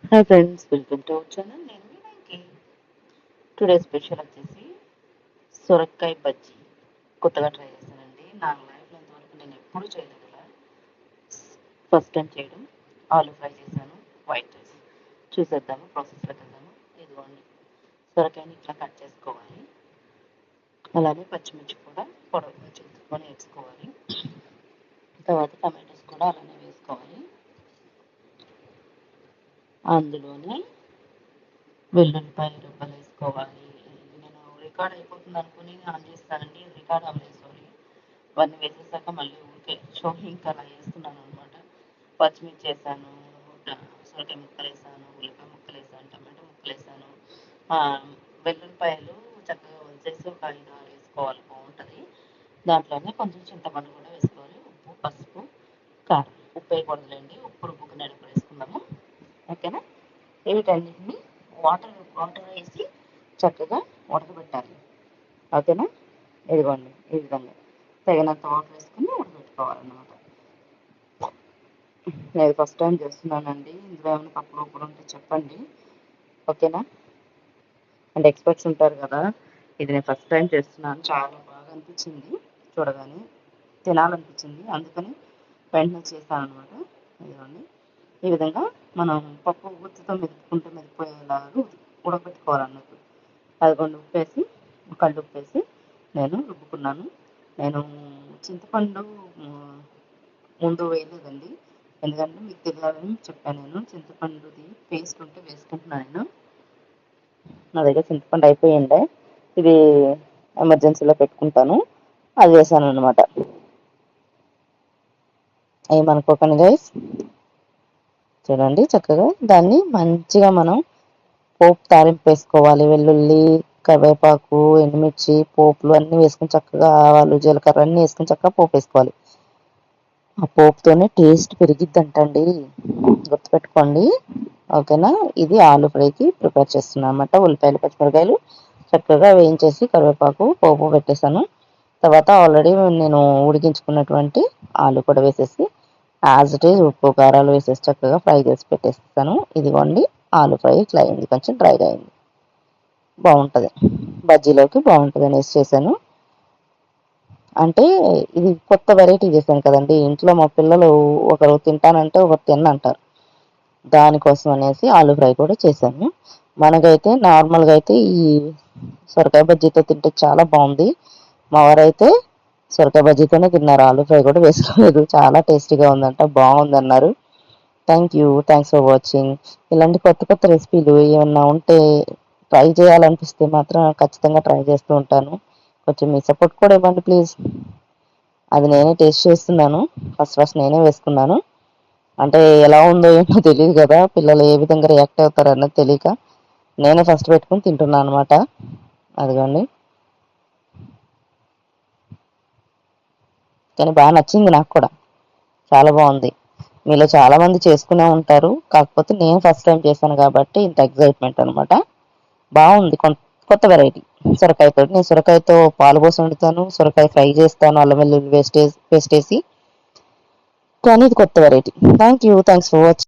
Hi friends, welcome to our channel. నేను మీ Venky. Today special వచ్చేసి సొరకాయ బజ్జీ. కొత్తగా ట్రై చేశానండి. నా లైఫ్లో ఇంతవరకు నేను ఎప్పుడూ చేయలేదు ఇలా. ఫస్ట్ టైం చేయడం. ఆలు ఫ్రై చేశాను, వైట్ రైస్. చూసేద్దాము, ప్రాసెస్లోకి వెళ్దాము. ఇదిగోండి, సొరకాయని ఇట్లా కట్ చేసుకోవాలి. అలానే పచ్చిమిర్చి కూడా పొడవుగా చేసుకొని వేసుకోవాలి. తర్వాత టమాటోస్ కూడా అలానే వేసుకోవాలి. అందులోనే వెల్లుల్లిపాయ రెబ్బలు వేసుకోవాలి. నేను రికార్డ్ అయిపోతుంది అనుకుని ఆన్ చేస్తానండి, రికార్డ్ అవ్వలేదు, సారీ. అవన్నీ వేసేసాక మళ్ళీ ఊరికే షోకి అలా వేస్తున్నాను అనమాట. పచ్చిమిర్చి వేసాను, సొరకాయ ముక్కలు వేసాను, ఉల్లిపాయ ముక్కలు వేసాను, టమాటో ముక్కలు వేసాను. వెల్లుల్లిపాయలు చక్కగా వచ్చేసి ఒక 5-6 వేసుకోవాలి, బాగుంటుంది. దాంట్లోనే కొంచెం చింతపండు కూడా వేసుకోవాలి. ఉప్పు, పసుపు, కారం. ఉప్పు వేయకూడదులేండి, ఉప్పు రుబ్బుకునేటప్పుడు వేసుకుందాము. ఓకేనా? వీటన్నిటిని వాటర్ వేసి చక్కగా ఉడకబెట్టాలి. ఓకేనా? ఇదిగోండి, ఈ విధంగా తగినంత వాటర్ వేసుకుని ఉడకబెట్టుకోవాలన్నమాట. నేను ఫస్ట్ టైం చేస్తున్నానండి. ఇందులో ఏమైనా తప్పులు ఒప్పులు ఉంటే చెప్పండి. ఓకేనా? అంటే ఎక్స్పర్ట్స్ ఉంటారు కదా. ఇది నేను ఫస్ట్ టైం చేస్తున్నాను. చాలా బాగా అనిపించింది, చూడగానే తినాలనిపించింది. అందుకని వెంటనే చేశాను అనమాట. ఇదిగోండి, ఈ విధంగా మనం పప్పు గుత్తితో మెదిపోయేలాగా ఉడకబెట్టుకోవాలన్నట్టు. అదిగోండి, ఉప్పేసి, కళ్ళు ఉప్పేసి నేను రుబ్బుకున్నాను. నేను చింతపండు ముందు వేయలేదండి, ఎందుకంటే మీకు తెలియాలని చెప్పాను. నేను చింతపండుది పేస్ట్ ఉంటే వేసుకుంటున్నాను. నేను నా దగ్గర చింతపండు అయిపోయిండే, ఇది ఎమర్జెన్సీలో పెట్టుకుంటాను, అది వేసాను అనమాట. ఏమనుకోకండి గైస్. చూడండి, చక్కగా దాన్ని మంచిగా మనం పోపు తాలింపు వేసుకోవాలి. వెల్లుల్లి, కరివేపాకు, ఎండుమిర్చి, పోపులు అన్నీ వేసుకుని చక్కగా ఆవాలు, జీలకర్ర అన్నీ వేసుకుని చక్కగా పోపు వేసుకోవాలి. ఆ పోపుతోనే టేస్ట్ పెరిగిద్దంటండి, గుర్తుపెట్టుకోండి. ఓకేనా? ఇది ఆలు ఫ్రైకి ప్రిపేర్ చేస్తున్నాను అనమాట. ఉల్లిపాయలు, పచ్చిమిరకాయలు చక్కగా వేయించేసి కరివేపాకు పోపు పెట్టేశాను. తర్వాత ఆల్రెడీ నేను ఉడికించుకున్నటువంటి ఆలు కూడా వేసేసి యాజ్ ఇట్ ఈజ్ ఉప్పు కారాలు వేసేసి చక్కగా ఫ్రై చేసి పెట్టేస్తాను. ఇదిగోండి, ఆలు ఫ్రై ఇట్లా అయింది, కొంచెం డ్రైగా అయింది, బాగుంటుంది, బజ్జీలోకి బాగుంటుంది అనేసి చేశాను. అంటే ఇది కొత్త వెరైటీ చేశాను కదండి. ఇంట్లో మా పిల్లలు ఒకరు తింటానంటే ఒకరు తిన్నంటారు, దానికోసం అనేసి ఆలు ఫ్రై కూడా చేశాను. మనకైతే నార్మల్గా అయితే ఈ సొరకాయ బజ్జీతో తింటే చాలా బాగుంది. మా వారైతే సొరకాయ బజ్జీతోనే తిన్నారు, ఆలు ఫ్రై కూడా వేసుకోలేదు. చాలా టేస్టీగా ఉందంట, బాగుందన్నారు. Thanks for watching. ఇలాంటి కొత్త కొత్త రెసిపీలు ఏమన్నా ఉంటే ట్రై చేయాలనిపిస్తే మాత్రం ఖచ్చితంగా ట్రై చేస్తూ ఉంటాను. కొంచెం మీ సపోర్ట్ కూడా ఇవ్వండి ప్లీజ్. అది నేనే టేస్ట్ చేస్తున్నాను, ఫస్ట్ నేనే వేసుకున్నాను. అంటే ఎలా ఉందో ఏమో తెలియదు కదా, పిల్లలు ఏ విధంగా రియాక్ట్ అవుతారు అన్నది తెలియక నేనే ఫస్ట్ పెట్టుకుని తింటున్నాను అనమాట. అదిగోండి, కానీ బాగా నచ్చింది నాకు కూడా, చాలా బాగుంది. మీలో చాలామంది చేసుకునే ఉంటారు, కాకపోతే నేను ఫస్ట్ టైం చేశాను కాబట్టి ఇంత ఎగ్జైట్మెంట్ అనమాట. బాగుంది, కొత్త వెరైటీ. సొరకాయతో నేను సొరకాయతో పాలు పోసి వండుతాను, సొరకాయ ఫ్రై చేస్తాను అల్లం వెల్లుల్లి పేస్ట్ వేసి, కానీ ఇది కొత్త వెరైటీ. Thanks for watching.